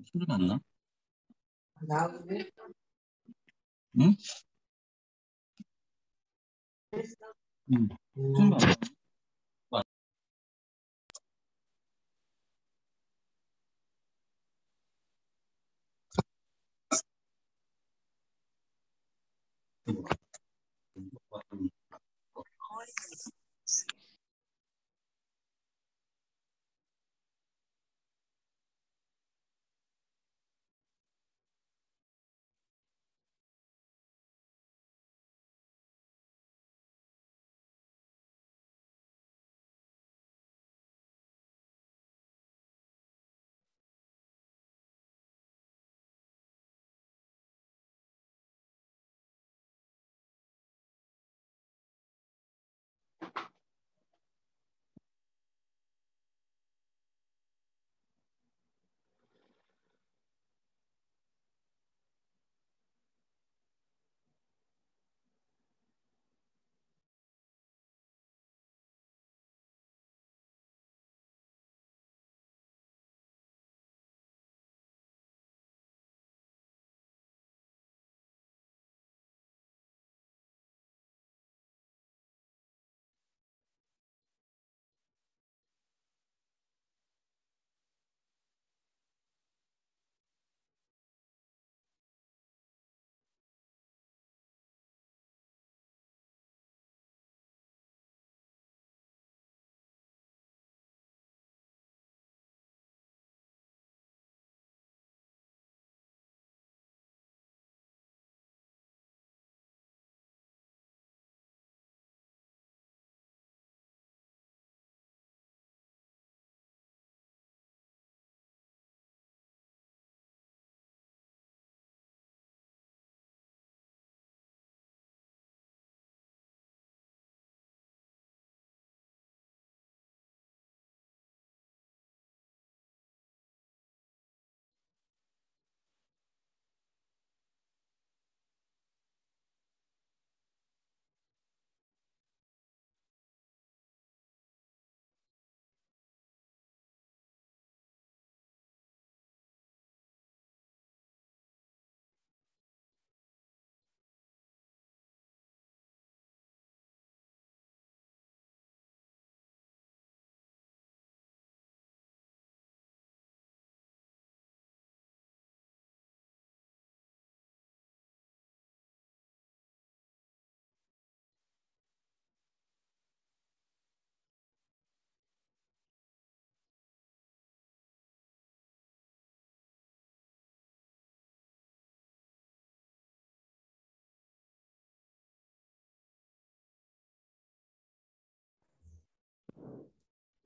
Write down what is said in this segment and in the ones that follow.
소리 났나? 나오네. 응? 응. 소리 났나?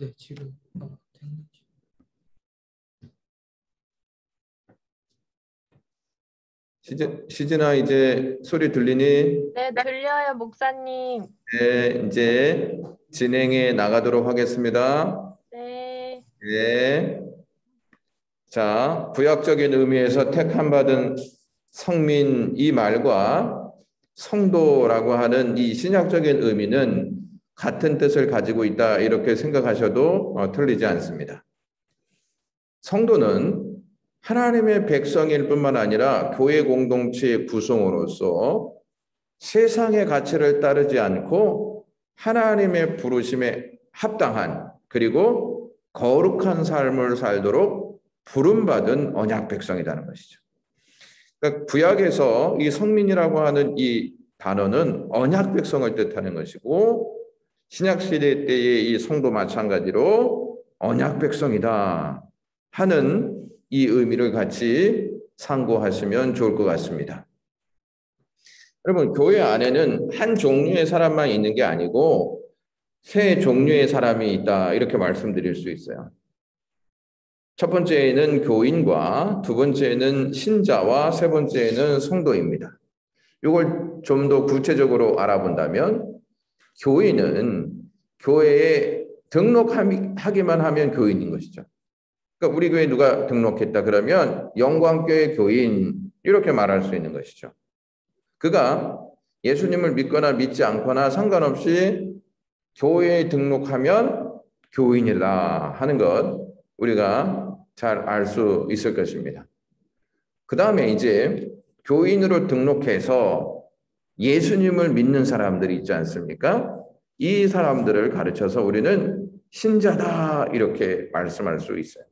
네, 지금 됐는지. 시진아, 이제 소리 들리니? 네, 들려요, 목사님. 네, 이제 진행해 나가도록 하겠습니다. 네. 네. 자, 구약적인 의미에서 택함받은 성민 이 말과 성도라고 하는 이 신약적인 의미는 같은 뜻을 가지고 있다 이렇게 생각하셔도 틀리지 않습니다. 성도는 하나님의 백성일 뿐만 아니라 교회 공동체의 구성으로서 세상의 가치를 따르지 않고 하나님의 부르심에 합당한 그리고 거룩한 삶을 살도록 부름받은 언약 백성이라는 것이죠. 그러니까 구약에서 이 성민이라고 하는 이 단어는 언약 백성을 뜻하는 것이고 신약시대 때의 이 성도 마찬가지로 언약 백성이다 하는 이 의미를 같이 상고하시면 좋을 것 같습니다. 여러분, 교회 안에는 한 종류의 사람만 있는 게 아니고 세 종류의 사람이 있다 이렇게 말씀드릴 수 있어요. 첫 번째는 교인과 두 번째는 신자와 세 번째는 성도입니다. 이걸 좀 더 구체적으로 알아본다면 교인은 교회에 등록하기만 하면 교인인 것이죠. 그러니까 우리 교회 누가 등록했다 그러면 영광교회 교인 이렇게 말할 수 있는 것이죠. 그가 예수님을 믿거나 믿지 않거나 상관없이 교회에 등록하면 교인이다 하는 것 우리가 잘 알 수 있을 것입니다. 그 다음에 이제 교인으로 등록해서 예수님을 믿는 사람들이 있지 않습니까? 이 사람들을 가르쳐서 우리는 신자다 이렇게 말씀할 수 있어요.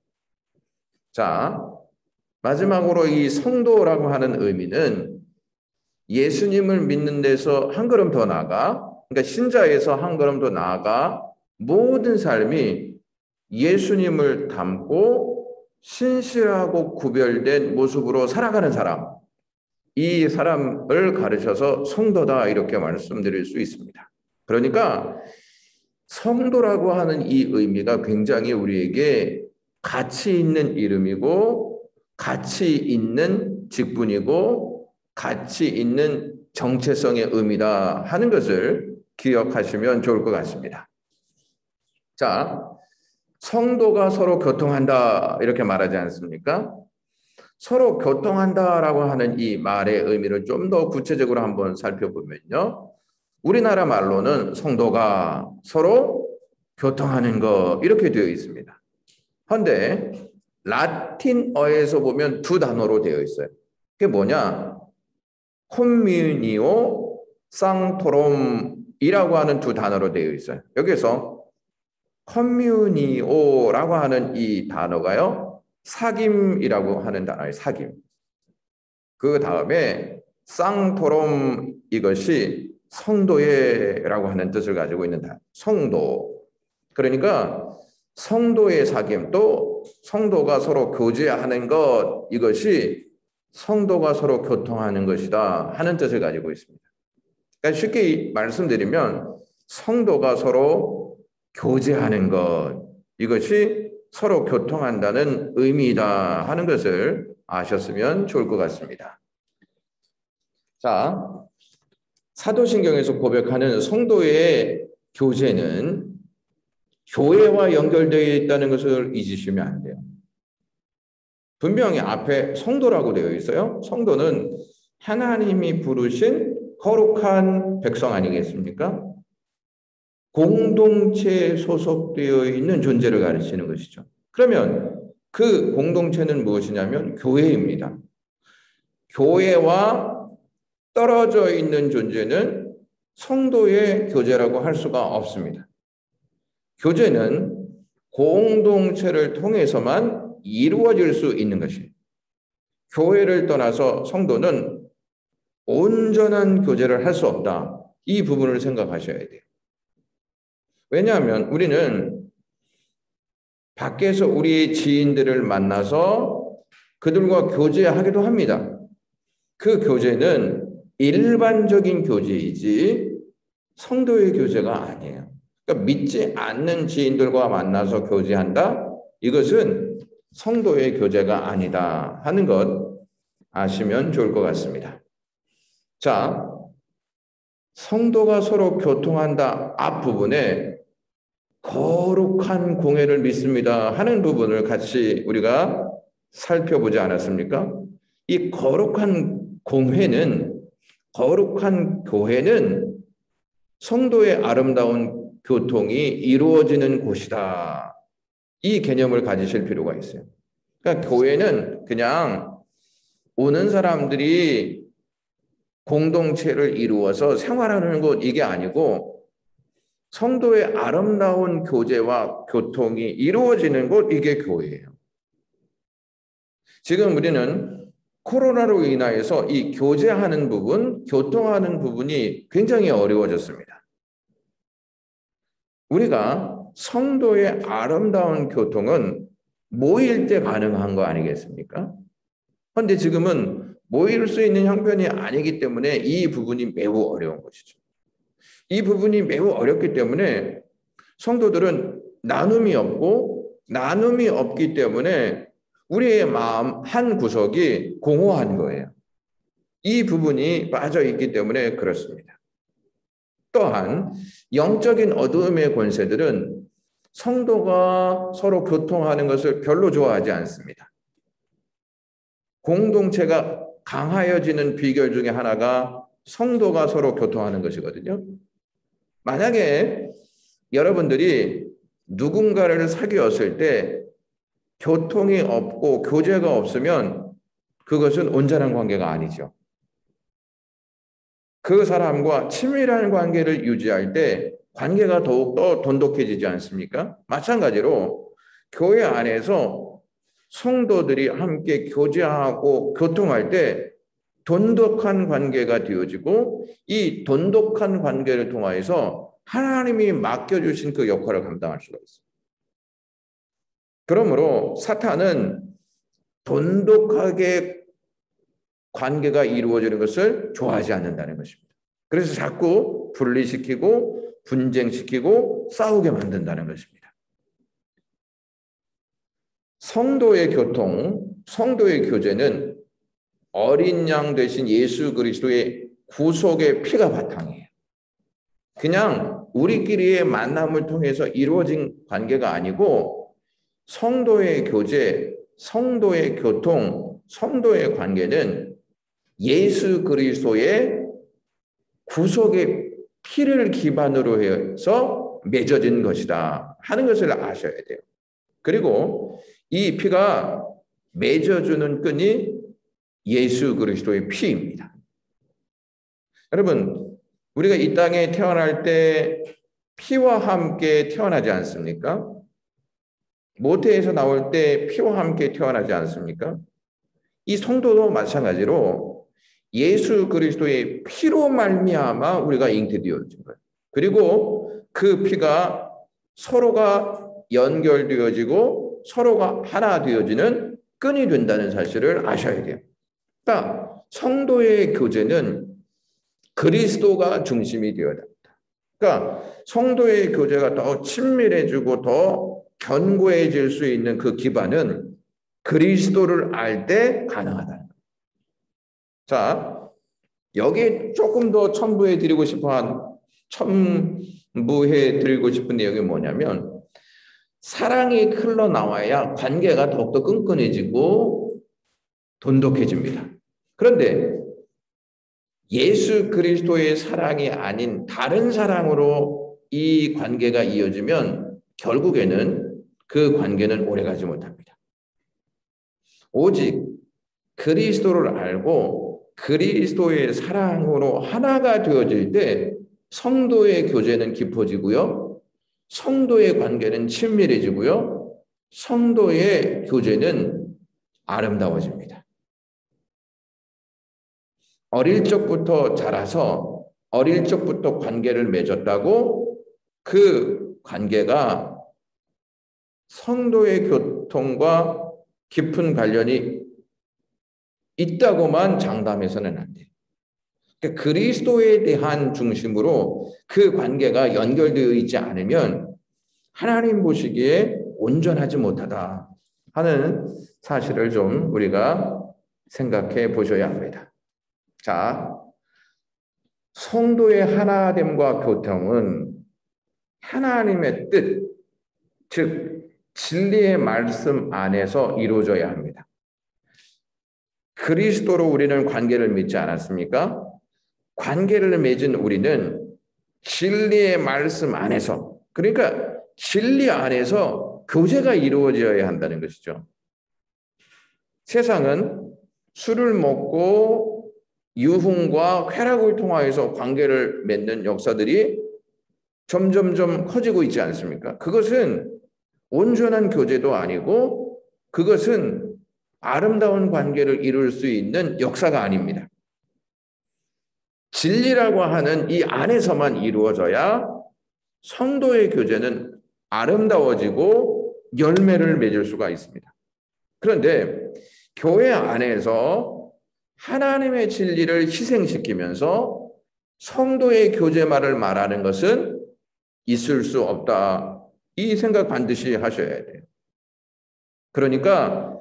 자, 마지막으로 이 성도라고 하는 의미는 예수님을 믿는 데서 한 걸음 더 나아가, 그러니까 신자에서 한 걸음 더 나아가 모든 삶이 예수님을 닮고 신실하고 구별된 모습으로 살아가는 사람, 이 사람을 가르쳐서 성도다 이렇게 말씀드릴 수 있습니다. 그러니까 성도라고 하는 이 의미가 굉장히 우리에게 가치 있는 이름이고 가치 있는 직분이고 가치 있는 정체성의 의미다 하는 것을 기억하시면 좋을 것 같습니다. 자, 성도가 서로 교통한다 이렇게 말하지 않습니까? 서로 교통한다라고 하는 이 말의 의미를 좀 더 구체적으로 한번 살펴보면요. 우리나라 말로는 성도가 서로 교통하는 것 이렇게 되어 있습니다. 그런데 라틴어에서 보면 두 단어로 되어 있어요. 그게 뭐냐? 콤뮤니오 상토롬이라고 하는 두 단어로 되어 있어요. 여기서 컴뮤니오라고 하는 이 단어가요, 사귐이라고 하는 단어예요. 사귐. 그 다음에 쌍토롬, 이것이 성도회라고 하는 뜻을 가지고 있는 단어. 성도. 그러니까 성도의 사귐, 또 성도가 서로 교제하는 것, 이것이 성도가 서로 교통하는 것이다 하는 뜻을 가지고 있습니다. 그러니까 쉽게 말씀드리면 성도가 서로 교제하는 것, 이것이 서로 교통한다는 의미이다 하는 것을 아셨으면 좋을 것 같습니다. 자, 사도신경에서 고백하는 성도의 교제는 교회와 연결되어 있다는 것을 잊으시면 안 돼요. 분명히 앞에 성도라고 되어 있어요. 성도는 하나님이 부르신 거룩한 백성 아니겠습니까? 공동체에 소속되어 있는 존재를 가르치는 것이죠. 그러면 그 공동체는 무엇이냐면 교회입니다. 교회와 떨어져 있는 존재는 성도의 교제라고 할 수가 없습니다. 교제는 공동체를 통해서만 이루어질 수 있는 것이에요. 교회를 떠나서 성도는 온전한 교제를 할 수 없다. 이 부분을 생각하셔야 돼요. 왜냐하면 우리는 밖에서 우리 지인들을 만나서 그들과 교제하기도 합니다. 그 교제는 일반적인 교제이지 성도의 교제가 아니에요. 그러니까 믿지 않는 지인들과 만나서 교제한다? 이것은 성도의 교제가 아니다 하는 것 아시면 좋을 것 같습니다. 자, 성도가 서로 교통한다 앞부분에 거룩한 공회를 믿습니다 하는 부분을 같이 우리가 살펴보지 않았습니까? 이 거룩한 공회는, 거룩한 교회는 성도의 아름다운 교통이 이루어지는 곳이다. 이 개념을 가지실 필요가 있어요. 그러니까 교회는 그냥 오는 사람들이 공동체를 이루어서 생활하는 곳, 이게 아니고 성도의 아름다운 교제와 교통이 이루어지는 곳, 이게 교회예요. 지금 우리는 코로나로 인하여서 이 교제하는 부분, 교통하는 부분이 굉장히 어려워졌습니다. 우리가 성도의 아름다운 교통은 모일 때 가능한 거 아니겠습니까? 그런데 지금은 모일 수 있는 형편이 아니기 때문에 이 부분이 매우 어려운 것이죠. 이 부분이 매우 어렵기 때문에 성도들은 나눔이 없고, 나눔이 없기 때문에 우리의 마음 한 구석이 공허한 거예요. 이 부분이 빠져 있기 때문에 그렇습니다. 또한 영적인 어두움의 권세들은 성도가 서로 교통하는 것을 별로 좋아하지 않습니다. 공동체가 강하여지는 비결 중에 하나가 성도가 서로 교통하는 것이거든요. 만약에 여러분들이 누군가를 사귀었을 때 교통이 없고 교제가 없으면 그것은 온전한 관계가 아니죠. 그 사람과 친밀한 관계를 유지할 때 관계가 더욱더 돈독해지지 않습니까? 마찬가지로 교회 안에서 성도들이 함께 교제하고 교통할 때 돈독한 관계가 되어지고 이 돈독한 관계를 통하여서 하나님이 맡겨주신 그 역할을 감당할 수가 있어요. 그러므로 사탄은 돈독하게 관계가 이루어지는 것을 좋아하지 않는다는 것입니다. 그래서 자꾸 분리시키고 분쟁시키고 싸우게 만든다는 것입니다. 성도의 교통, 성도의 교제는 어린 양 되신 예수 그리스도의 구속의 피가 바탕이에요. 그냥 우리끼리의 만남을 통해서 이루어진 관계가 아니고 성도의 교제, 성도의 교통, 성도의 관계는 예수 그리스도의 구속의 피를 기반으로 해서 맺어진 것이다 하는 것을 아셔야 돼요. 그리고 이 피가 맺어주는 끈이 예수 그리스도의 피입니다. 여러분, 우리가 이 땅에 태어날 때 피와 함께 태어나지 않습니까? 모태에서 나올 때 피와 함께 태어나지 않습니까? 이 성도도 마찬가지로 예수 그리스도의 피로 말미암아 우리가 잉태되어진 거예요. 그리고 그 피가 서로가 연결되어지고 서로가 하나 되어지는 끈이 된다는 사실을 아셔야 돼요. 그러니까 성도의 교제는 그리스도가 중심이 되어야 됩니다. 그러니까 성도의 교제가 더 친밀해지고 더 견고해질 수 있는 그 기반은 그리스도를 알 때 가능하다는 거예요. 자, 여기 조금 더 첨부해 드리고 싶은 내용이 뭐냐면 사랑이 흘러나와야 관계가 더욱더 끈끈해지고 돈독해집니다. 그런데 예수 그리스도의 사랑이 아닌 다른 사랑으로 이 관계가 이어지면 결국에는 그 관계는 오래가지 못합니다. 오직 그리스도를 알고 그리스도의 사랑으로 하나가 되어질 때 성도의 교제는 깊어지고요. 성도의 관계는 친밀해지고요. 성도의 교제는 아름다워집니다. 어릴 적부터 자라서 어릴 적부터 관계를 맺었다고 그 관계가 성도의 교통과 깊은 관련이 있다고만 장담해서는 안 돼요. 그러니까 그리스도에 대한 중심으로 그 관계가 연결되어 있지 않으면 하나님 보시기에 온전하지 못하다 하는 사실을 좀 우리가 생각해 보셔야 합니다. 자, 성도의 하나됨과 교통은 하나님의 뜻, 즉 진리의 말씀 안에서 이루어져야 합니다. 그리스도로 우리는 관계를 맺지 않았습니까? 관계를 맺은 우리는 진리의 말씀 안에서, 그러니까 진리 안에서 교제가 이루어져야 한다는 것이죠. 세상은 술을 먹고 유흥과 쾌락을 통하여서 관계를 맺는 역사들이 점점점 커지고 있지 않습니까? 그것은 온전한 교제도 아니고 그것은 아름다운 관계를 이룰 수 있는 역사가 아닙니다. 진리라고 하는 이 안에서만 이루어져야 성도의 교제는 아름다워지고 열매를 맺을 수가 있습니다. 그런데 교회 안에서 하나님의 진리를 희생시키면서 성도의 교제만을 말하는 것은 있을 수 없다. 이 생각 반드시 하셔야 돼요. 그러니까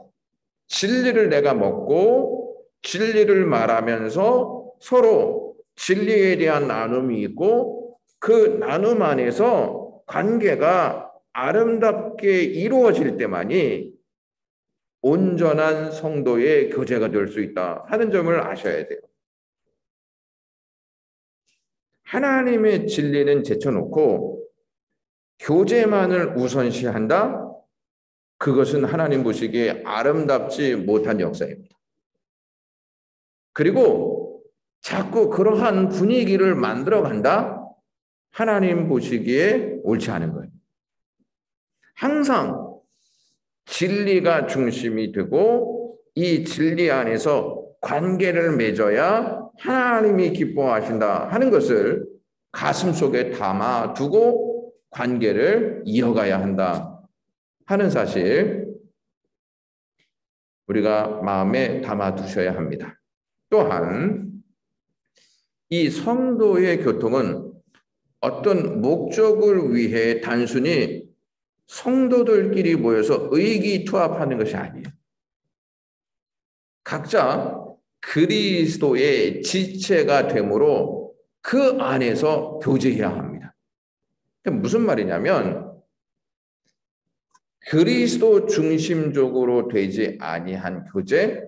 진리를 내가 먹고 진리를 말하면서 서로 진리에 대한 나눔이 있고 그 나눔 안에서 관계가 아름답게 이루어질 때만이 온전한 성도의 교제가 될 수 있다 하는 점을 아셔야 돼요. 하나님의 진리는 제쳐놓고 교제만을 우선시한다? 그것은 하나님 보시기에 아름답지 못한 역사입니다. 그리고 자꾸 그러한 분위기를 만들어 간다? 하나님 보시기에 옳지 않은 거예요. 항상 진리가 중심이 되고 이 진리 안에서 관계를 맺어야 하나님이 기뻐하신다 하는 것을 가슴속에 담아두고 관계를 이어가야 한다 하는 사실 우리가 마음에 담아두셔야 합니다. 또한 이 성도의 교통은 어떤 목적을 위해 단순히 성도들끼리 모여서 의기투합하는 것이 아니에요. 각자 그리스도의 지체가 되므로 그 안에서 교제해야 합니다. 무슨 말이냐면 그리스도 중심적으로 되지 아니한 교제,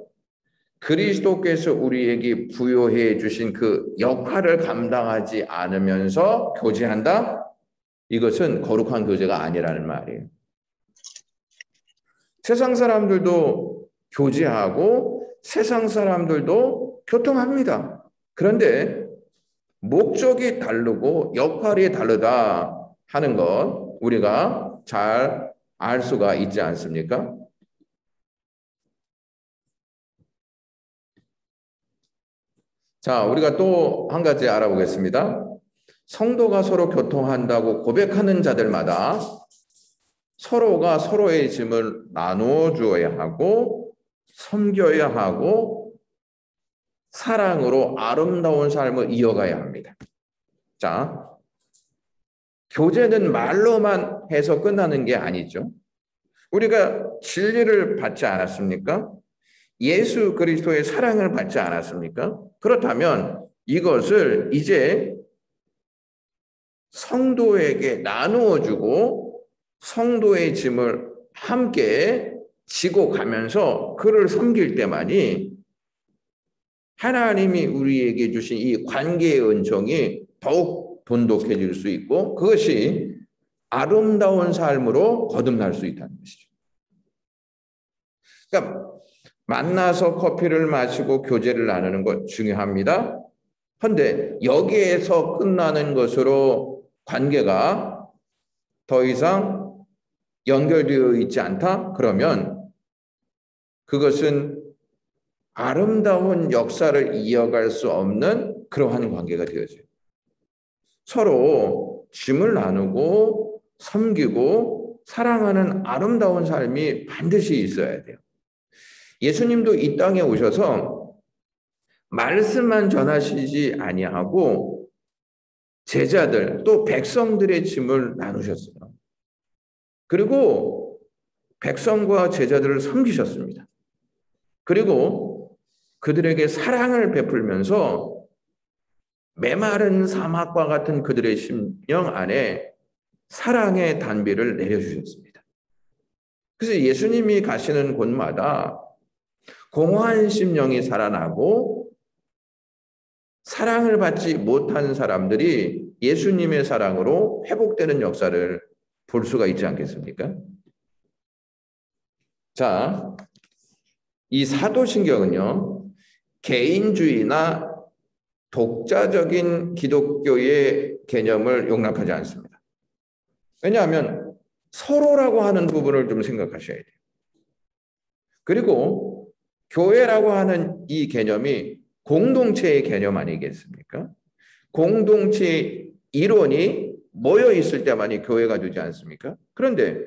그리스도께서 우리에게 부여해 주신 그 역할을 감당하지 않으면서 교제한다? 이것은 거룩한 교제가 아니라는 말이에요. 세상 사람들도 교제하고 세상 사람들도 교통합니다. 그런데 목적이 다르고 역할이 다르다 하는 것 우리가 잘 알 수가 있지 않습니까? 자, 우리가 또 한 가지 알아보겠습니다. 성도가 서로 교통한다고 고백하는 자들마다 서로가 서로의 짐을 나누어 주어야 하고 섬겨야 하고 사랑으로 아름다운 삶을 이어가야 합니다. 자, 교제는 말로만 해서 끝나는 게 아니죠. 우리가 진리를 받지 않았습니까? 예수 그리스도의 사랑을 받지 않았습니까? 그렇다면 이것을 이제 성도에게 나누어 주고 성도의 짐을 함께 지고 가면서 그를 섬길 때만이 하나님이 우리에게 주신 이 관계의 은총이 더욱 돈독해질 수 있고 그것이 아름다운 삶으로 거듭날 수 있다는 것이죠. 그러니까 만나서 커피를 마시고 교제를 나누는 것 중요합니다. 그런데 여기에서 끝나는 것으로 관계가 더 이상 연결되어 있지 않다? 그러면 그것은 아름다운 역사를 이어갈 수 없는 그러한 관계가 되어져요. 서로 짐을 나누고 섬기고 사랑하는 아름다운 삶이 반드시 있어야 돼요. 예수님도 이 땅에 오셔서 말씀만 전하시지 아니하고 제자들 또 백성들의 짐을 나누셨어요. 그리고 백성과 제자들을 섬기셨습니다. 그리고 그들에게 사랑을 베풀면서 메마른 사막과 같은 그들의 심령 안에 사랑의 단비를 내려주셨습니다. 그래서 예수님이 가시는 곳마다 공허한 심령이 살아나고 사랑을 받지 못한 사람들이 예수님의 사랑으로 회복되는 역사를 볼 수가 있지 않겠습니까? 자, 이 사도신경은요, 개인주의나 독자적인 기독교의 개념을 용납하지 않습니다. 왜냐하면 서로라고 하는 부분을 좀 생각하셔야 돼요. 그리고 교회라고 하는 이 개념이 공동체의 개념 아니겠습니까? 공동체의 이론이 모여 있을 때만이 교회가 되지 않습니까? 그런데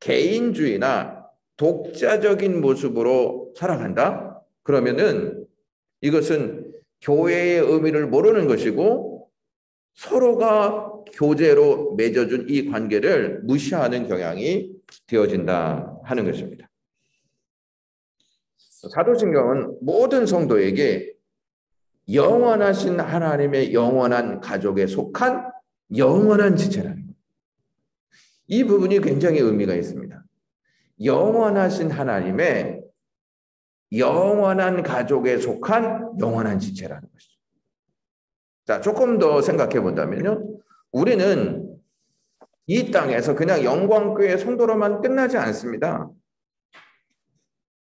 개인주의나 독자적인 모습으로 살아간다? 그러면은 이것은 교회의 의미를 모르는 것이고 서로가 교제로 맺어준 이 관계를 무시하는 경향이 되어진다 하는 것입니다. 사도신경은 모든 성도에게 영원하신 하나님의 영원한 가족에 속한 영원한 지체라는 거예요. 이 부분이 굉장히 의미가 있습니다. 영원하신 하나님의 영원한 가족에 속한 영원한 지체라는 것이죠. 자, 조금 더 생각해 본다면요. 우리는 이 땅에서 그냥 영광교회 성도로만 끝나지 않습니다.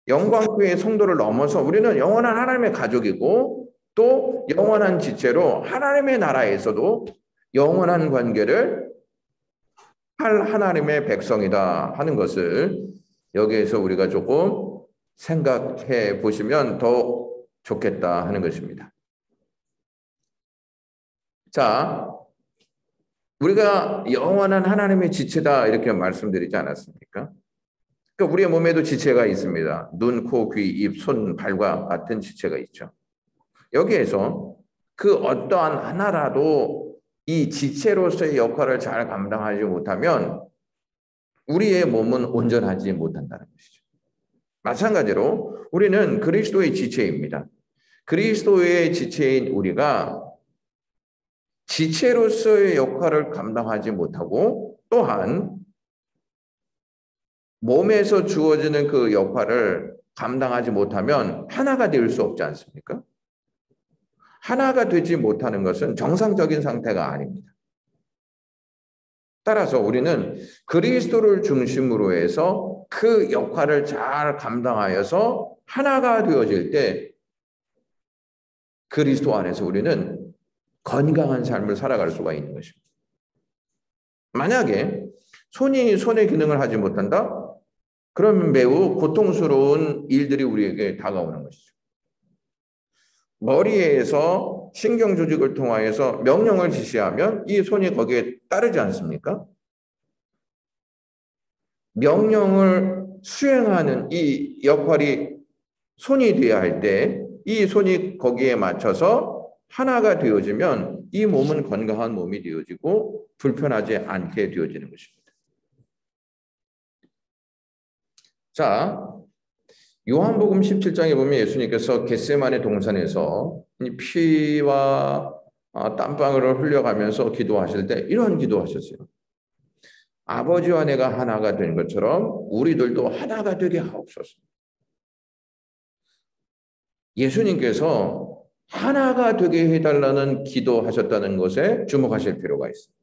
영광교회 성도를 넘어서 우리는 영원한 하나님의 가족이고 또 영원한 지체로 하나님의 나라에서도 영원한 관계를 할 하나님의 백성이다 하는 것을 여기에서 우리가 조금 생각해 보시면 더 좋겠다 하는 것입니다. 자, 우리가 영원한 하나님의 지체다 이렇게 말씀드리지 않았습니까? 그러니까 우리의 몸에도 지체가 있습니다. 눈, 코, 귀, 입, 손, 발과 같은 지체가 있죠. 여기에서 그 어떠한 하나라도 이 지체로서의 역할을 잘 감당하지 못하면 우리의 몸은 온전하지 못한다는 것이죠. 마찬가지로 우리는 그리스도의 지체입니다. 그리스도의 지체인 우리가 지체로서의 역할을 감당하지 못하고 또한 몸에서 주어지는 그 역할을 감당하지 못하면 하나가 될 수 없지 않습니까? 하나가 되지 못하는 것은 정상적인 상태가 아닙니다. 따라서 우리는 그리스도를 중심으로 해서 그 역할을 잘 감당하여서 하나가 되어질 때 그리스도 안에서 우리는 건강한 삶을 살아갈 수가 있는 것입니다. 만약에 손이 손의 기능을 하지 못한다? 그러면 매우 고통스러운 일들이 우리에게 다가오는 것이죠. 머리에서 신경 조직을 통하여서 명령을 지시하면 이 손이 거기에 따르지 않습니까? 명령을 수행하는 이 역할이 손이 되어야 할 때 이 손이 거기에 맞춰서 하나가 되어지면 이 몸은 건강한 몸이 되어지고 불편하지 않게 되어지는 것입니다. 자, 요한복음 17장에 보면 예수님께서 겟세마네 동산에서 피와 땀방울을 흘려가면서 기도하실 때 이런 기도하셨어요. 아버지와 내가 하나가 된 것처럼 우리들도 하나가 되게 하옵소서. 예수님께서 하나가 되게 해달라는 기도하셨다는 것에 주목하실 필요가 있습니다.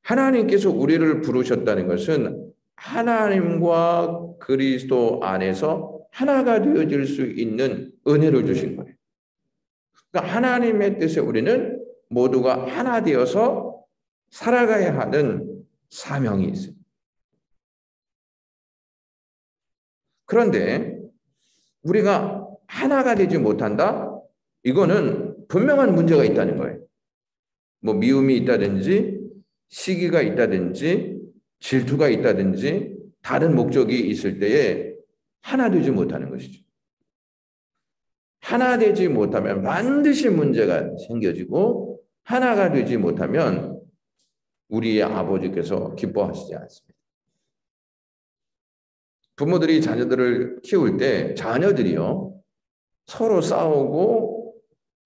하나님께서 우리를 부르셨다는 것은 하나님과 그리스도 안에서 하나가 되어질 수 있는 은혜를 주신 거예요. 그러니까 하나님의 뜻에 우리는 모두가 하나 되어서 살아가야 하는 사명이 있습니다. 그런데 우리가 하나가 되지 못한다? 이거는 분명한 문제가 있다는 거예요. 뭐 미움이 있다든지 시기가 있다든지 질투가 있다든지 다른 목적이 있을 때에 하나 되지 못하는 것이죠. 하나 되지 못하면 반드시 문제가 생겨지고 하나가 되지 못하면 우리의 아버지께서 기뻐하시지 않습니다. 부모들이 자녀들을 키울 때 자녀들이요 서로 싸우고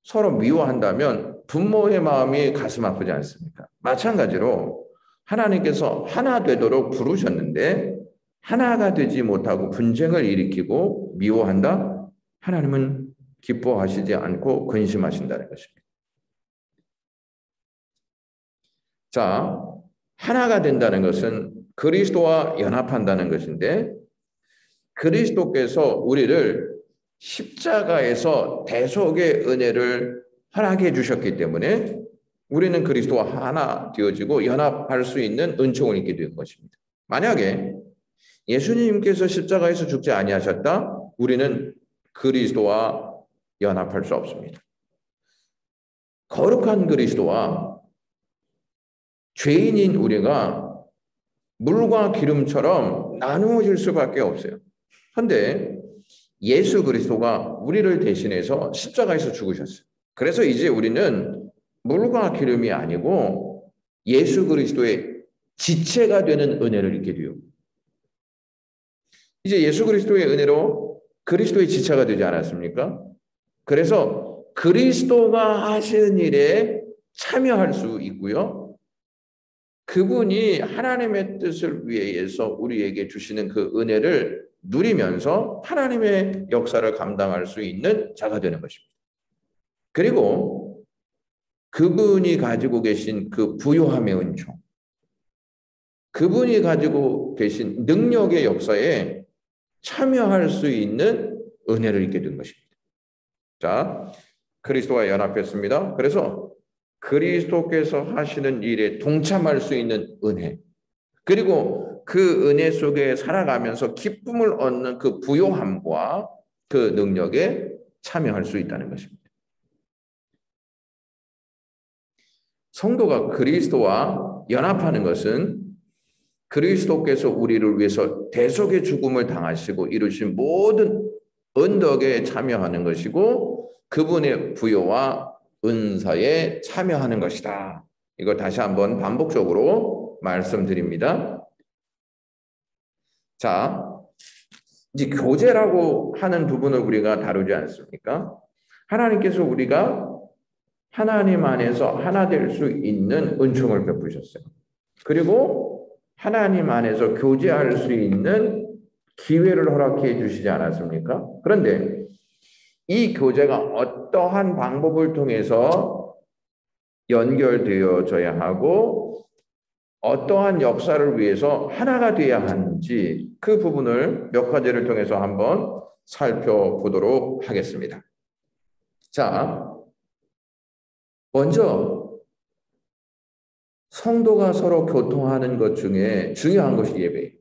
서로 미워한다면 부모의 마음이 가슴 아프지 않습니까? 마찬가지로 하나님께서 하나 되도록 부르셨는데 하나가 되지 못하고 분쟁을 일으키고 미워한다? 하나님은 기뻐하시지 않고 근심하신다는 것입니다. 자, 하나가 된다는 것은 그리스도와 연합한다는 것인데 그리스도께서 우리를 십자가에서 대속의 은혜를 허락해 주셨기 때문에 우리는 그리스도와 하나 되어지고 연합할 수 있는 은총을 입게 된 것입니다. 만약에 예수님께서 십자가에서 죽지 아니하셨다? 우리는 그리스도와 연합할 수 없습니다. 거룩한 그리스도와 죄인인 우리가 물과 기름처럼 나누어질 수밖에 없어요. 그런데 예수 그리스도가 우리를 대신해서 십자가에서 죽으셨어요. 그래서 이제 우리는 물과 기름이 아니고 예수 그리스도의 지체가 되는 은혜를 입게 돼요. 이제 예수 그리스도의 은혜로 그리스도의 지체가 되지 않았습니까? 그래서 그리스도가 하시는 일에 참여할 수 있고요. 그분이 하나님의 뜻을 위해서 우리에게 주시는 그 은혜를 누리면서 하나님의 역사를 감당할 수 있는 자가 되는 것입니다. 그리고 그분이 가지고 계신 그 부요함의 은총, 그분이 가지고 계신 능력의 역사에 참여할 수 있는 은혜를 입게 된 것입니다. 자, 그리스도와 연합했습니다. 그래서 그리스도께서 하시는 일에 동참할 수 있는 은혜, 그리고 그 은혜 속에 살아가면서 기쁨을 얻는 그 부요함과 그 능력에 참여할 수 있다는 것입니다. 성도가 그리스도와 연합하는 것은 그리스도께서 우리를 위해서 대속의 죽음을 당하시고 이루신 모든 언덕에 참여하는 것이고 그분의 부요와 은사에 참여하는 것이다. 이걸 다시 한번 반복적으로 말씀드립니다. 자, 이제 교제라고 하는 부분을 우리가 다루지 않습니까? 하나님께서 우리가 하나님 안에서 하나 될 수 있는 은총을 베푸셨어요. 그리고 하나님 안에서 교제할 수 있는 기회를 허락해 주시지 않았습니까? 그런데 이 교제가 어떠한 방법을 통해서 연결되어져야 하고 어떠한 역사를 위해서 하나가 되어야 하는지 그 부분을 몇 가지를 통해서 한번 살펴보도록 하겠습니다. 자, 먼저 성도가 서로 교통하는 것 중에 중요한 것이 예배예요.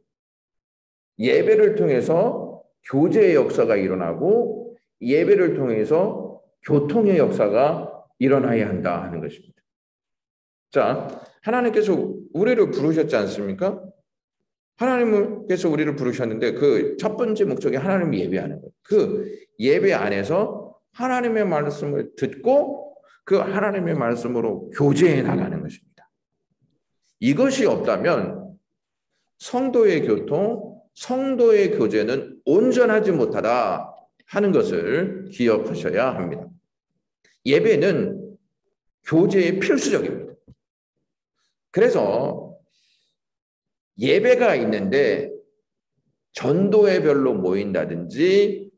예배를 통해서 교제의 역사가 일어나고 예배를 통해서 교통의 역사가 일어나야 한다 하는 것입니다. 자, 하나님께서 우리를 부르셨지 않습니까? 하나님께서 우리를 부르셨는데 그 첫 번째 목적이 하나님을 예배하는 거예요. 그 예배 안에서 하나님의 말씀을 듣고 그 하나님의 말씀으로 교제해 나가는 것입니다. 이것이 없다면 성도의 교통, 성도의 교제는 온전하지 못하다 하는 것을 기억하셔야 합니다. 예배는 교제에 필수적입니다. 그래서 예배가 있는데 전도회별로 모인다든지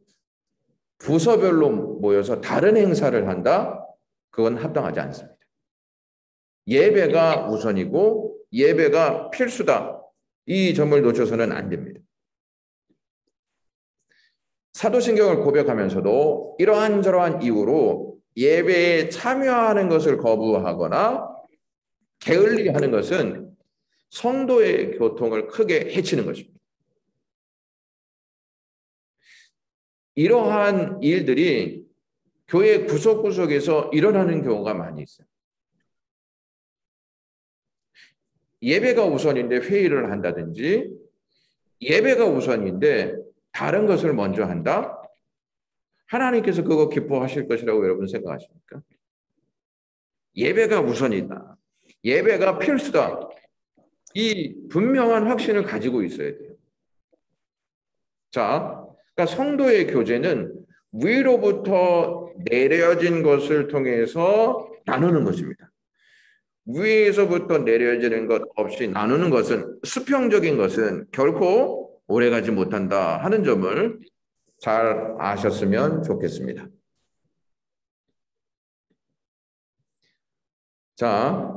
부서별로 모여서 다른 행사를 한다? 그건 합당하지 않습니다. 예배가 우선이고 예배가 필수다. 이 점을 놓쳐서는 안 됩니다. 사도신경을 고백하면서도 이러한 이유로 예배에 참여하는 것을 거부하거나 게을리하는 것은 성도의 교통을 크게 해치는 것입니다. 이러한 일들이 교회 구석구석에서 일어나는 경우가 많이 있어요. 예배가 우선인데 회의를 한다든지 예배가 우선인데 다른 것을 먼저 한다? 하나님께서 그거 기뻐하실 것이라고 여러분 생각하십니까? 예배가 우선이다. 예배가 필수다. 이 분명한 확신을 가지고 있어야 돼요. 자, 그러니까 성도의 교제는 위로부터 내려진 것을 통해서 나누는 것입니다. 위에서부터 내려지는 것 없이 나누는 것은 수평적인 것은 결코 오래가지 못한다 하는 점을 잘 아셨으면 좋겠습니다. 자,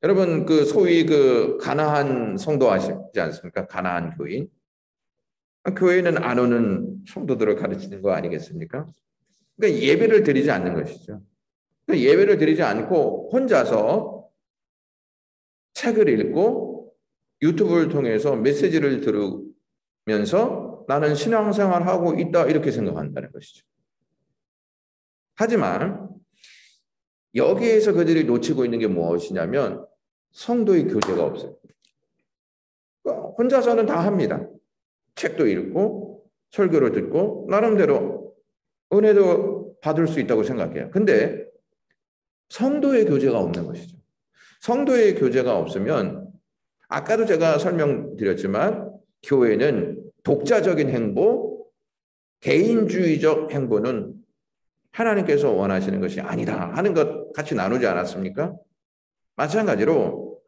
여러분 그 소위 그 가나안 성도 아시지 않습니까? 가나안 교인. 교회는 안 오는 성도들을 가르치는 거 아니겠습니까? 그러니까 예배를 드리지 않는 것이죠. 예배를 드리지 않고 혼자서 책을 읽고 유튜브를 통해서 메시지를 들으면서 나는 신앙생활하고 있다 이렇게 생각한다는 것이죠. 하지만 여기에서 그들이 놓치고 있는 게 무엇이냐면 성도의 교제가 없어요. 혼자서는 다 합니다. 책도 읽고 설교를 듣고 나름대로 은혜도 받을 수 있다고 생각해요. 근데 성도의 교제가 없는 것이죠. 성도의 교제가 없으면 아까도 제가 설명드렸지만 교회는 독자적인 행보, 개인주의적 행보는 하나님께서 원하시는 것이 아니다 하는 것 같이 나누지 않았습니까? 마찬가지로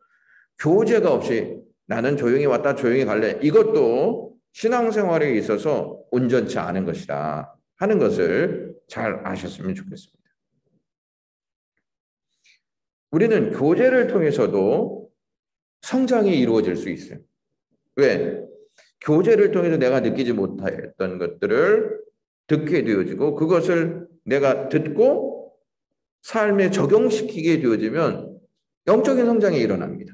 교제가 없이 나는 조용히 왔다 조용히 갈래 이것도 신앙생활에 있어서 온전치 않은 것이다 하는 것을 잘 아셨으면 좋겠습니다. 우리는 교제를 통해서도 성장이 이루어질 수 있어요. 왜? 교제를 통해서 내가 느끼지 못했던 것들을 듣게 되어지고 그것을 내가 듣고 삶에 적용시키게 되어지면 영적인 성장이 일어납니다.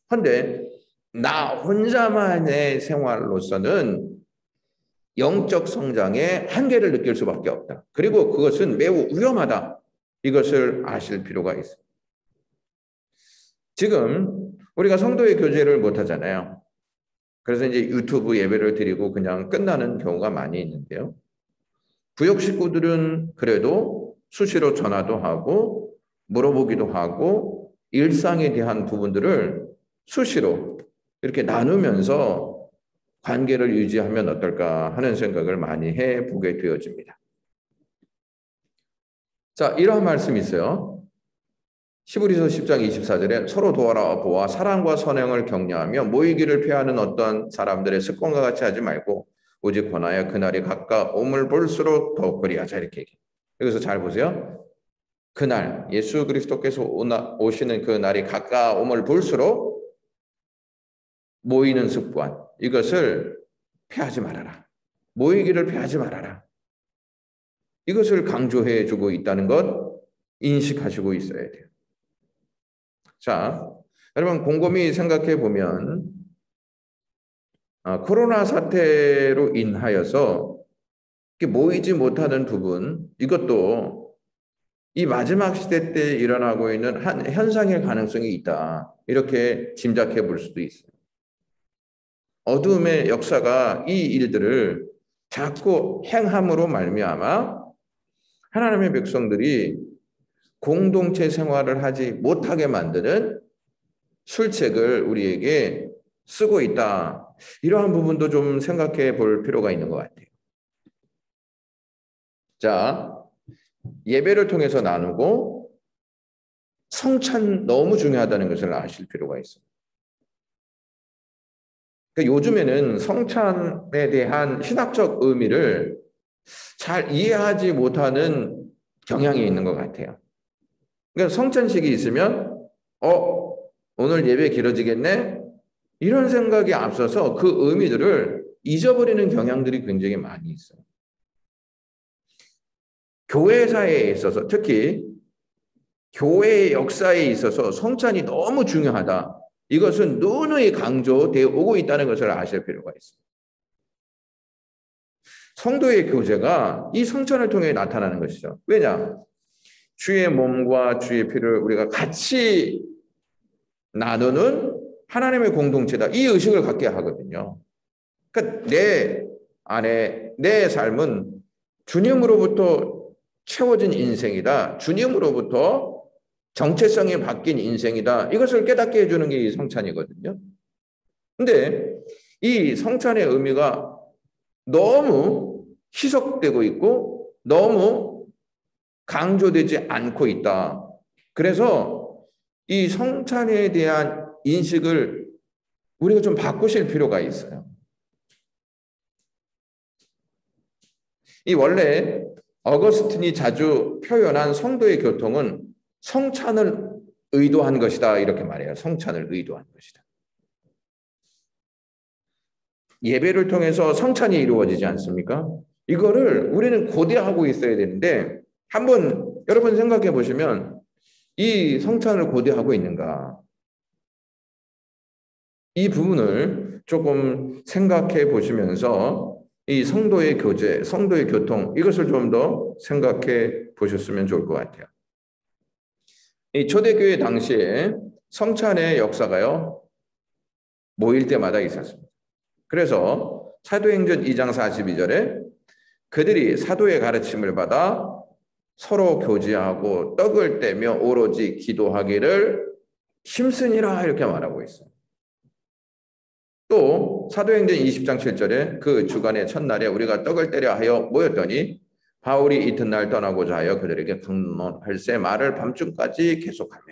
그런데 나 혼자만의 생활로서는 영적 성장의 한계를 느낄 수밖에 없다. 그리고 그것은 매우 위험하다. 이것을 아실 필요가 있습니다. 지금 우리가 성도의 교제를 못 하잖아요. 그래서 이제 유튜브 예배를 드리고 그냥 끝나는 경우가 많이 있는데요. 구역 식구들은 그래도 수시로 전화도 하고 물어보기도 하고 일상에 대한 부분들을 수시로 이렇게 나누면서 관계를 유지하면 어떨까 하는 생각을 많이 해보게 되어집니다. 자, 이러한 말씀이 있어요. 히브리서 10장 24절에 서로 도와보아 사랑과 선행을 격려하며 모이기를 피하는 어떤 사람들의 습관과 같이 하지 말고 오직 권하여 그날이 가까움을 볼수록 더욱 그리하자 이렇게 얘기해요. 여기서 잘 보세요. 그날 예수 그리스도께서 오시는 그 날이 가까움을 볼수록 모이는 습관 이것을 피하지 말아라. 모이기를 피하지 말아라. 이것을 강조해 주고 있다는 것 인식하시고 있어야 돼요. 자, 여러분 곰곰이 생각해 보면 코로나 사태로 인하여서 모이지 못하는 부분 이것도 이 마지막 시대 때 일어나고 있는 한 현상일 가능성이 있다. 이렇게 짐작해 볼 수도 있어요. 어둠의 역사가 이 일들을 자꾸 행함으로 말미암아 하나님의 백성들이 공동체 생활을 하지 못하게 만드는 술책을 우리에게 쓰고 있다. 이러한 부분도 좀 생각해 볼 필요가 있는 것 같아요. 자, 예배를 통해서 나누고 성찬 너무 중요하다는 것을 아실 필요가 있습니다. 그러니까 요즘에는 성찬에 대한 신학적 의미를 잘 이해하지 못하는 경향이 있는 것 같아요. 그러니까 성찬식이 있으면 오늘 예배 길어지겠네? 이런 생각이 앞서서 그 의미들을 잊어버리는 경향들이 굉장히 많이 있어요. 교회사에 있어서 특히 교회의 역사에 있어서 성찬이 너무 중요하다. 이것은 누누이 강조되어 오고 있다는 것을 아실 필요가 있습니다. 성도의 교제가 이 성찬을 통해 나타나는 것이죠. 왜냐? 주의 몸과 주의 피를 우리가 같이 나누는 하나님의 공동체다. 이 의식을 갖게 하거든요. 그러니까 내 안에 내 삶은 주님으로부터 채워진 인생이다. 주님으로부터 정체성이 바뀐 인생이다. 이것을 깨닫게 해주는 게 이 성찬이거든요. 근데 이 성찬의 의미가 너무 희석되고 있고 너무 강조되지 않고 있다. 그래서 이 성찬에 대한 인식을 우리가 좀 바꾸실 필요가 있어요. 이 원래 어거스틴이 자주 표현한 성도의 교통은 성찬을 의도한 것이다. 이렇게 말해요. 성찬을 의도한 것이다. 예배를 통해서 성찬이 이루어지지 않습니까? 이거를 우리는 고대하고 있어야 되는데 한번 여러분 생각해 보시면 이 성찬을 고대하고 있는가? 이 부분을 조금 생각해 보시면서 이 성도의 교제, 성도의 교통 이것을 좀 더 생각해 보셨으면 좋을 것 같아요. 이 초대교회 당시에 성찬의 역사가요. 모일 때마다 있었습니다. 그래서 사도행전 2장 42절에 그들이 사도의 가르침을 받아 서로 교제하고 떡을 떼며 오로지 기도하기를 힘쓰니라 이렇게 말하고 있어요. 또 사도행전 20장 7절에 그 주간의 첫날에 우리가 떡을 떼려 하여 모였더니 바울이 이튿날 떠나고자 하여 그들에게 강론할세 말을 밤중까지 계속하며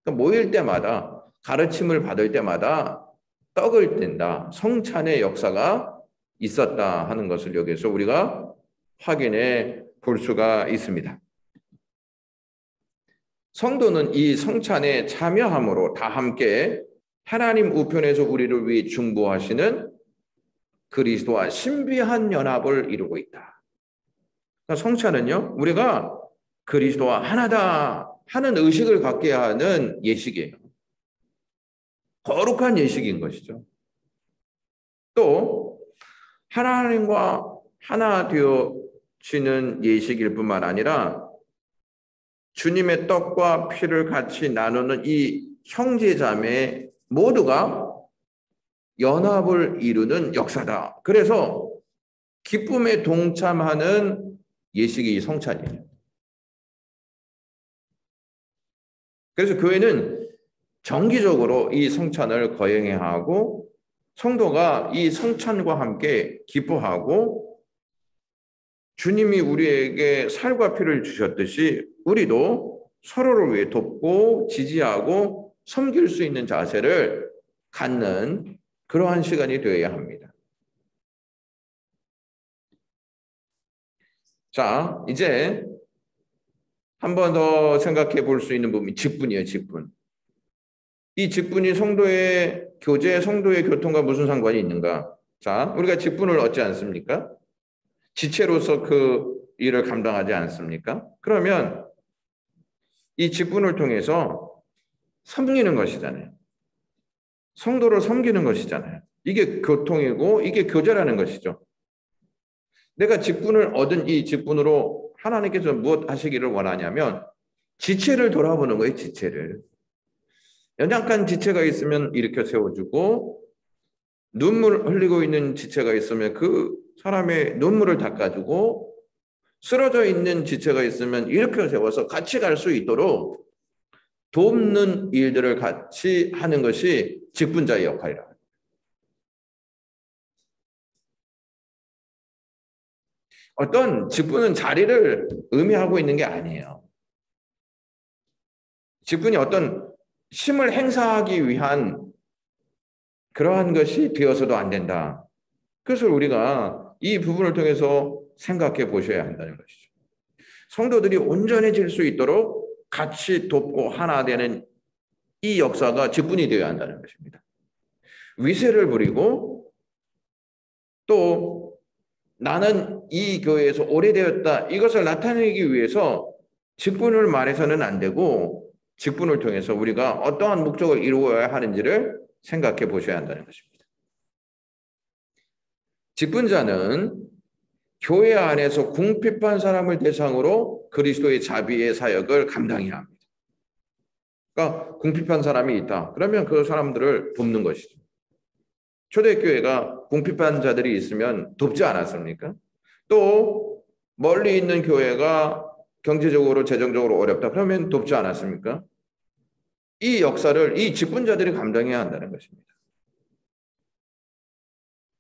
그러니까 모일 때마다 가르침을 받을 때마다 떡을 뗀다. 성찬의 역사가 있었다 하는 것을 여기서 우리가 확인해 볼 수가 있습니다. 성도는 이 성찬에 참여함으로 다 함께 하나님 우편에서 우리를 위해 중보하시는 그리스도와 신비한 연합을 이루고 있다. 그러니까 성찬은요, 우리가 그리스도와 하나다 하는 의식을 갖게 하는 예식이에요. 거룩한 예식인 것이죠. 또 하나님과 하나 되어지는 예식일 뿐만 아니라 주님의 떡과 피를 같이 나누는 이 형제자매 모두가 연합을 이루는 역사다. 그래서 기쁨에 동참하는 예식이 이 성찬이에요. 그래서 교회는 정기적으로 이 성찬을 거행해야 하고 성도가 이 성찬과 함께 기뻐하고 주님이 우리에게 살과 피를 주셨듯이 우리도 서로를 위해 돕고 지지하고 섬길 수 있는 자세를 갖는 그러한 시간이 되어야 합니다. 자, 이제 한 번 더 생각해 볼 수 있는 부분이 직분이에요, 직분. 이 직분이 성도의 교제, 성도의 교통과 무슨 상관이 있는가? 자, 우리가 직분을 얻지 않습니까? 지체로서 그 일을 감당하지 않습니까? 그러면 이 직분을 통해서 섬기는 것이잖아요. 성도를 섬기는 것이잖아요. 이게 교통이고 이게 교제라는 것이죠. 내가 직분을 얻은 이 직분으로 하나님께서 무엇 하시기를 원하냐면 지체를 돌아보는 거예요. 지체를. 연약한 지체가 있으면 일으켜 세워주고 눈물 흘리고 있는 지체가 있으면 그 사람의 눈물을 닦아주고 쓰러져 있는 지체가 있으면 일으켜 세워서 같이 갈 수 있도록 돕는 일들을 같이 하는 것이 직분자의 역할이라. 어떤 직분은 자리를 의미하고 있는 게 아니에요. 직분이 어떤 힘을 행사하기 위한 그러한 것이 되어서도 안 된다. 그것을 우리가 이 부분을 통해서 생각해 보셔야 한다는 것이죠. 성도들이 온전해질 수 있도록 같이 돕고 하나 되는 이 역사가 직분이 되어야 한다는 것입니다. 위세를 부리고 또 나는 이 교회에서 오래되었다 이것을 나타내기 위해서 직분을 말해서는 안 되고 직분을 통해서 우리가 어떠한 목적을 이루어야 하는지를 생각해 보셔야 한다는 것입니다. 직분자는 교회 안에서 궁핍한 사람을 대상으로 그리스도의 자비의 사역을 감당해야 합니다. 그러니까 궁핍한 사람이 있다. 그러면 그 사람들을 돕는 것이죠. 초대교회가 궁핍한 자들이 있으면 돕지 않았습니까? 또 멀리 있는 교회가 경제적으로 재정적으로 어렵다. 그러면 돕지 않았습니까? 이 역사를 이 직분자들이 감당해야 한다는 것입니다.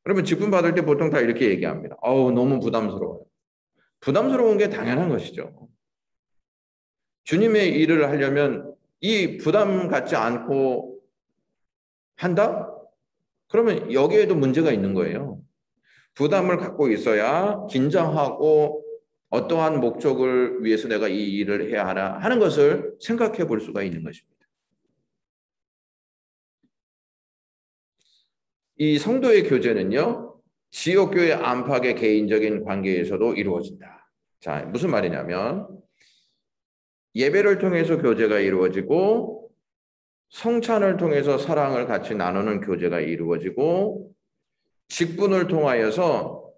그러면 직분 받을 때 보통 다 이렇게 얘기합니다. 아우 너무 부담스러워요. 부담스러운 게 당연한 것이죠. 주님의 일을 하려면 이 부담 갖지 않고 한다? 그러면 여기에도 문제가 있는 거예요. 부담을 갖고 있어야 긴장하고 어떠한 목적을 위해서 내가 이 일을 해야 하나 하는 것을 생각해 볼 수가 있는 것입니다. 이 성도의 교제는요, 지역교회 안팎의 개인적인 관계에서도 이루어진다. 자, 무슨 말이냐면 예배를 통해서 교제가 이루어지고 성찬을 통해서 사랑을 같이 나누는 교제가 이루어지고 직분을 통하여서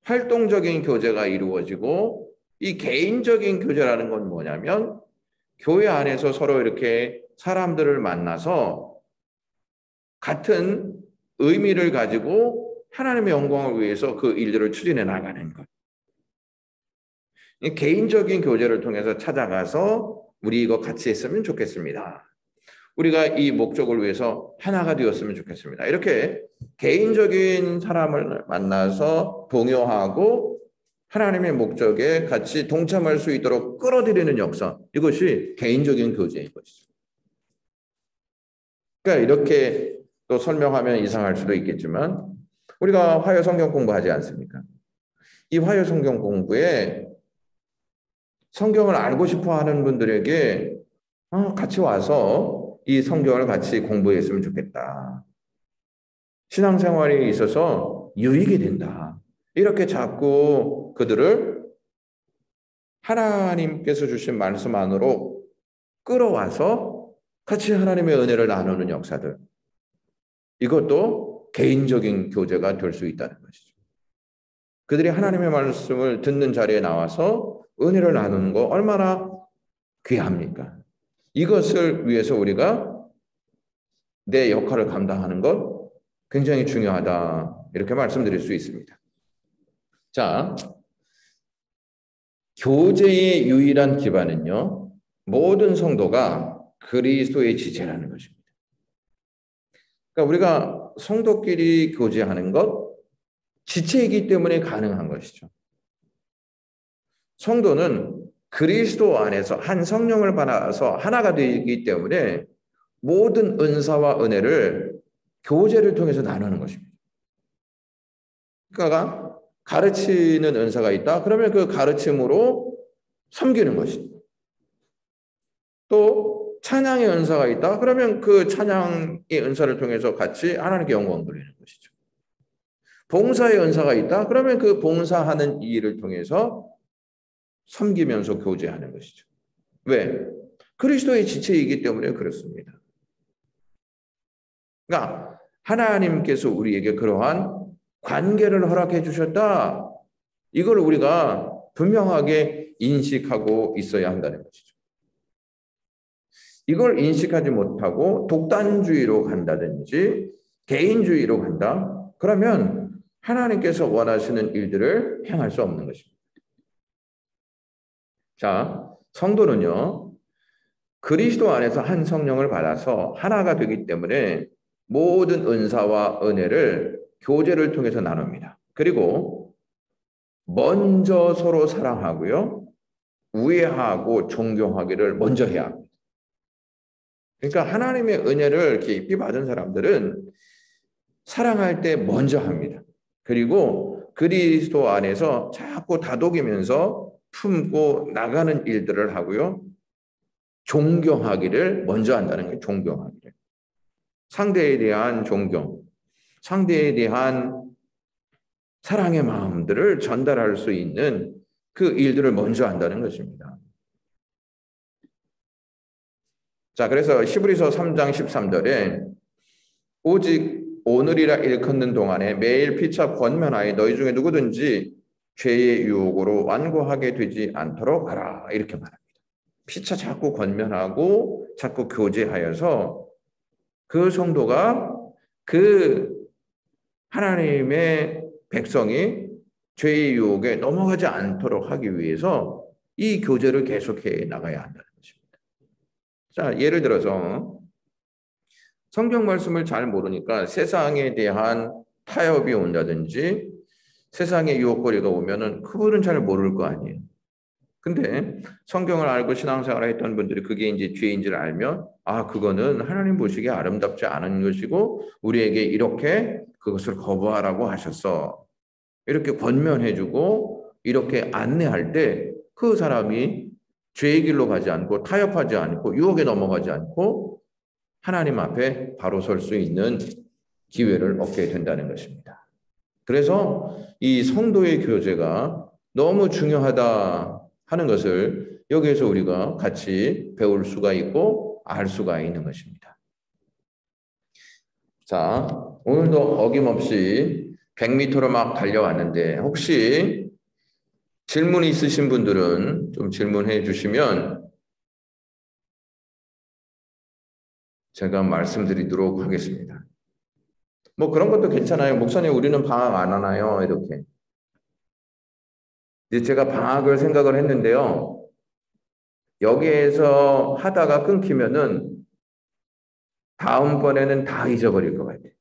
활동적인 교제가 이루어지고 이 개인적인 교제라는 건 뭐냐면 교회 안에서 서로 이렇게 사람들을 만나서 같은 의미를 가지고 하나님의 영광을 위해서 그 일들을 추진해 나가는 것. 개인적인 교제를 통해서 찾아가서 우리 이거 같이 했으면 좋겠습니다. 우리가 이 목적을 위해서 하나가 되었으면 좋겠습니다. 이렇게 개인적인 사람을 만나서 동요하고 하나님의 목적에 같이 동참할 수 있도록 끌어들이는 역사. 이것이 개인적인 교제인 것이죠. 그러니까 이렇게 또 설명하면 이상할 수도 있겠지만 우리가 화요 성경 공부하지 않습니까? 이 화요 성경 공부에 성경을 알고 싶어 하는 분들에게 같이 와서 이 성경을 같이 공부했으면 좋겠다. 신앙생활에 있어서 유익이 된다. 이렇게 자꾸 그들을 하나님께서 주신 말씀 안으로 끌어와서 같이 하나님의 은혜를 나누는 역사들. 이것도 개인적인 교제가 될 수 있다는 것이죠. 그들이 하나님의 말씀을 듣는 자리에 나와서 은혜를 나누는 거 얼마나 귀합니까? 이것을 위해서 우리가 내 역할을 감당하는 것 굉장히 중요하다. 이렇게 말씀드릴 수 있습니다. 자, 교제의 유일한 기반은요, 모든 성도가 그리스도의 지체라는 것입니다. 그러니까 우리가 성도끼리 교제하는 것, 지체이기 때문에 가능한 것이죠. 성도는 그리스도 안에서 한 성령을 받아서 하나가 되기 때문에 모든 은사와 은혜를 교제를 통해서 나누는 것입니다. 그러니까 가르치는 은사가 있다. 그러면 그 가르침으로 섬기는 것이죠. 또 찬양의 은사가 있다. 그러면 그 찬양의 은사를 통해서 같이 하나님께 영광 돌리는 것이죠. 봉사의 은사가 있다. 그러면 그 봉사하는 일을 통해서 섬기면서 교제하는 것이죠. 왜? 그리스도의 지체이기 때문에 그렇습니다. 그러니까 하나님께서 우리에게 그러한 관계를 허락해 주셨다. 이걸 우리가 분명하게 인식하고 있어야 한다는 것이죠. 이걸 인식하지 못하고 독단주의로 간다든지 개인주의로 간다. 그러면 하나님께서 원하시는 일들을 행할 수 없는 것입니다. 자, 성도는요, 그리스도 안에서 한 성령을 받아서 하나가 되기 때문에 모든 은사와 은혜를 교제를 통해서 나눕니다. 그리고 먼저 서로 사랑하고요, 우애하고 존경하기를 먼저 해야 합니다. 그러니까 하나님의 은혜를 깊이 받은 사람들은 사랑할 때 먼저 합니다. 그리고 그리스도 안에서 자꾸 다독이면서 품고 나가는 일들을 하고요. 존경하기를 먼저 한다는 거예요. 존경하기를. 상대에 대한 존경, 상대에 대한 사랑의 마음들을 전달할 수 있는 그 일들을 먼저 한다는 것입니다. 자, 그래서 히브리서 3장 13절에 오직 오늘이라 일컫는 동안에 매일 피차 권면하여 너희 중에 누구든지 죄의 유혹으로 완고하게 되지 않도록 하라. 이렇게 말합니다. 피차 자꾸 권면하고 자꾸 교제하여서 그 성도가 그 하나님의 백성이 죄의 유혹에 넘어가지 않도록 하기 위해서 이 교제를 계속해 나가야 한다는 것입니다. 자, 예를 들어서 성경 말씀을 잘 모르니까 세상에 대한 타협이 온다든지 세상의 유혹거리가 오면은 그분은 잘 모를 거 아니에요. 근데 성경을 알고 신앙생활을 했던 분들이 그게 이제 죄인지를 알면 그거는 하나님 보시기에 아름답지 않은 것이고 우리에게 이렇게 그것을 거부하라고 하셨어. 이렇게 권면해주고 이렇게 안내할 때 그 사람이 죄의 길로 가지 않고 타협하지 않고 유혹에 넘어가지 않고 하나님 앞에 바로 설 수 있는 기회를 얻게 된다는 것입니다. 그래서 이 성도의 교제가 너무 중요하다 하는 것을 여기에서 우리가 같이 배울 수가 있고 알 수가 있는 것입니다. 자, 오늘도 어김없이 100m로 막 달려왔는데 혹시 질문이 있으신 분들은 좀 질문해 주시면 제가 말씀드리도록 하겠습니다. 뭐 그런 것도 괜찮아요. 목사님 우리는 방학 안 하나요? 이렇게. 이제 제가 방학을 생각을 했는데요. 여기에서 하다가 끊기면은 다음번에는 다 잊어버릴 것 같아요.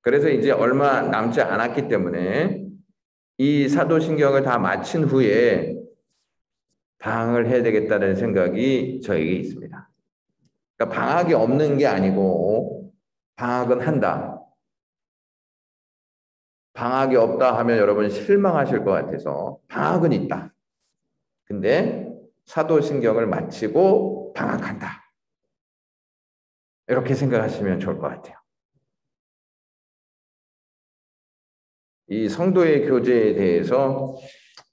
그래서 이제 얼마 남지 않았기 때문에 이 사도신경을 다 마친 후에 방학을 해야 되겠다는 생각이 저에게 있습니다. 그러니까 방학이 없는 게 아니고 방학은 한다. 방학이 없다 하면 여러분 실망하실 것 같아서 방학은 있다. 근데 사도신경을 마치고 방학한다. 이렇게 생각하시면 좋을 것 같아요. 이 성도의 교제에 대해서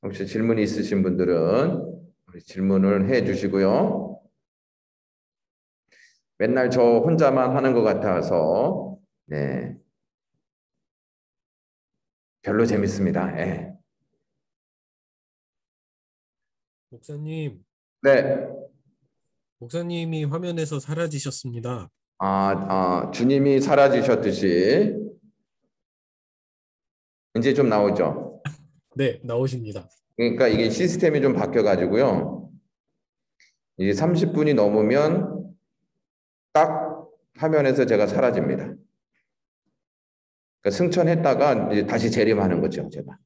혹시 질문이 있으신 분들은 질문을 해 주시고요. 맨날 저 혼자만 하는 것 같아서 네, 별로 재밌습니다. 네. 목사님, 네. 목사님이 화면에서 사라지셨습니다. 주님이 사라지셨듯이 이제 좀 나오죠. 네, 나오십니다. 그러니까 이게 시스템이 좀 바뀌어가지고요. 이게 30분이 넘으면 딱 화면에서 제가 사라집니다. 그러니까 승천했다가 이제 다시 재림하는 거죠, 제가.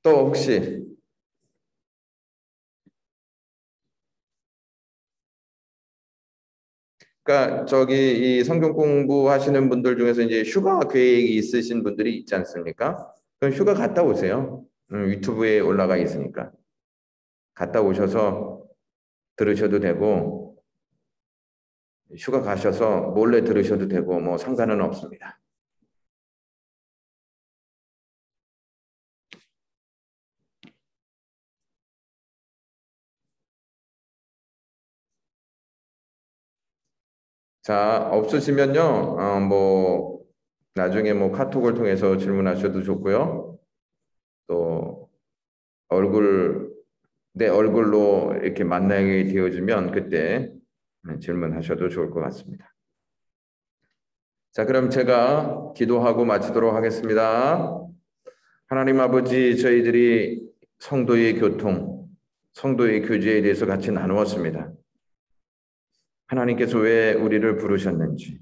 또 혹시 그러니까 저기 이 성경 공부하시는 분들 중에서 이제 휴가 계획이 있으신 분들이 있지 않습니까? 그럼 휴가 갔다 오세요. 유튜브에 올라가 있으니까 갔다 오셔서 들으셔도 되고 휴가 가셔서 몰래 들으셔도 되고 뭐 상관은 없습니다. 자, 없으시면요, 뭐, 나중에 뭐 카톡을 통해서 질문하셔도 좋고요. 또, 내 얼굴로 이렇게 만나게 되어지면 그때 질문하셔도 좋을 것 같습니다. 자, 그럼 제가 기도하고 마치도록 하겠습니다. 하나님 아버지, 저희들이 성도의 교통, 성도의 교제에 대해서 같이 나누었습니다. 하나님께서 왜 우리를 부르셨는지,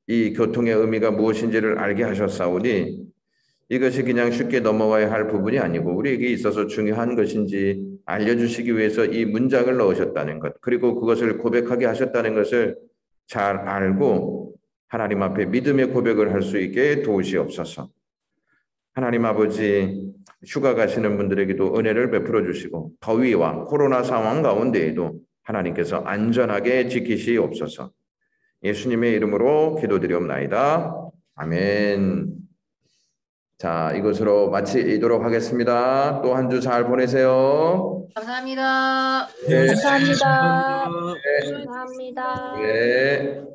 이 교통의 의미가 무엇인지를 알게 하셨사오니 이것이 그냥 쉽게 넘어가야 할 부분이 아니고 우리에게 있어서 중요한 것인지 알려주시기 위해서 이 문장을 넣으셨다는 것, 그리고 그것을 고백하게 하셨다는 것을 잘 알고 하나님 앞에 믿음의 고백을 할 수 있게 도우시옵소서. 하나님 아버지, 휴가 가시는 분들에게도 은혜를 베풀어 주시고 더위와 코로나 상황 가운데에도 하나님께서 안전하게 지키시옵소서. 예수님의 이름으로 기도드리옵나이다. 아멘. 자, 이것으로 마치도록 하겠습니다. 또 한 주 잘 보내세요. 감사합니다. 네. 감사합니다. 감사합니다. 감사합니다. 네.